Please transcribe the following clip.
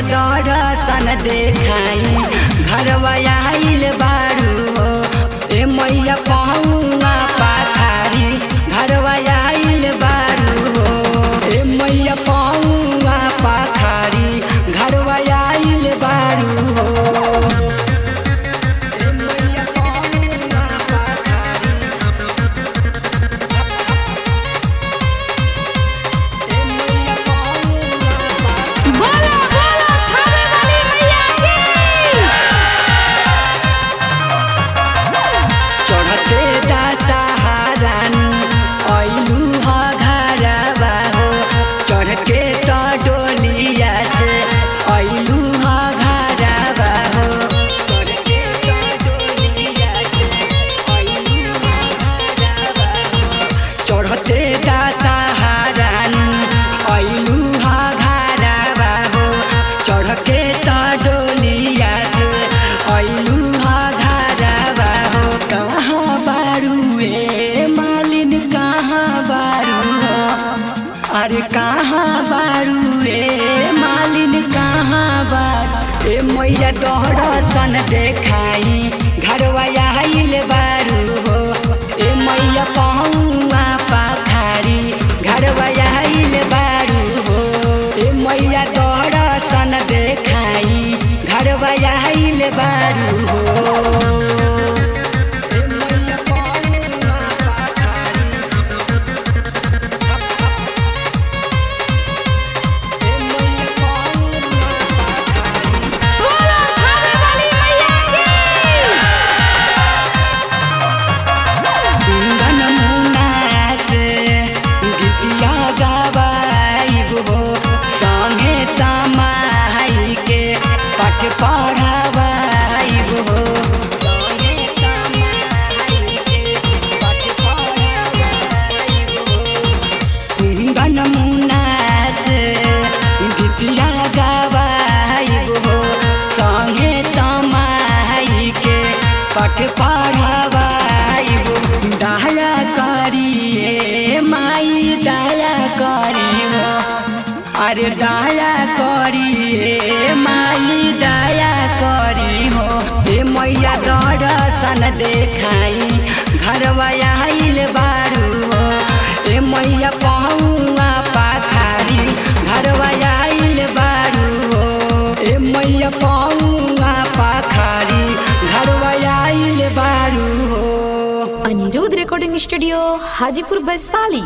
दर्शन देखाई घरवा आइल बारू हो। ए मैया पहुआ पाखारी घरवा आइल बारू हो। ए मैया पहुआ पाखारी घरवा आइल बारू हो। अरे कहाँ बारू ए मालिन कहाँ बारू। ए मैया दर्शन देखाई घरवा आइल बारू हो। ए मैया पहुआ पाखारी घरवा आइल बारू हो। ए मैया दर्शन देखाई घरवा आइल बारू हो। पठ पढ़ावाइबो दया करिए माई दया करी हो। अरे दया करिए माई दया करी हो। ए मैया दर्शन देखाई घरवा आइल बारू हो। ए मैया पहुआ पाखारी घरवा आइल बारू हो। ए मैया पहुआ पाखारी घरवा आइल बारू हो। Anirudh recording studio Hajipur Vaishali.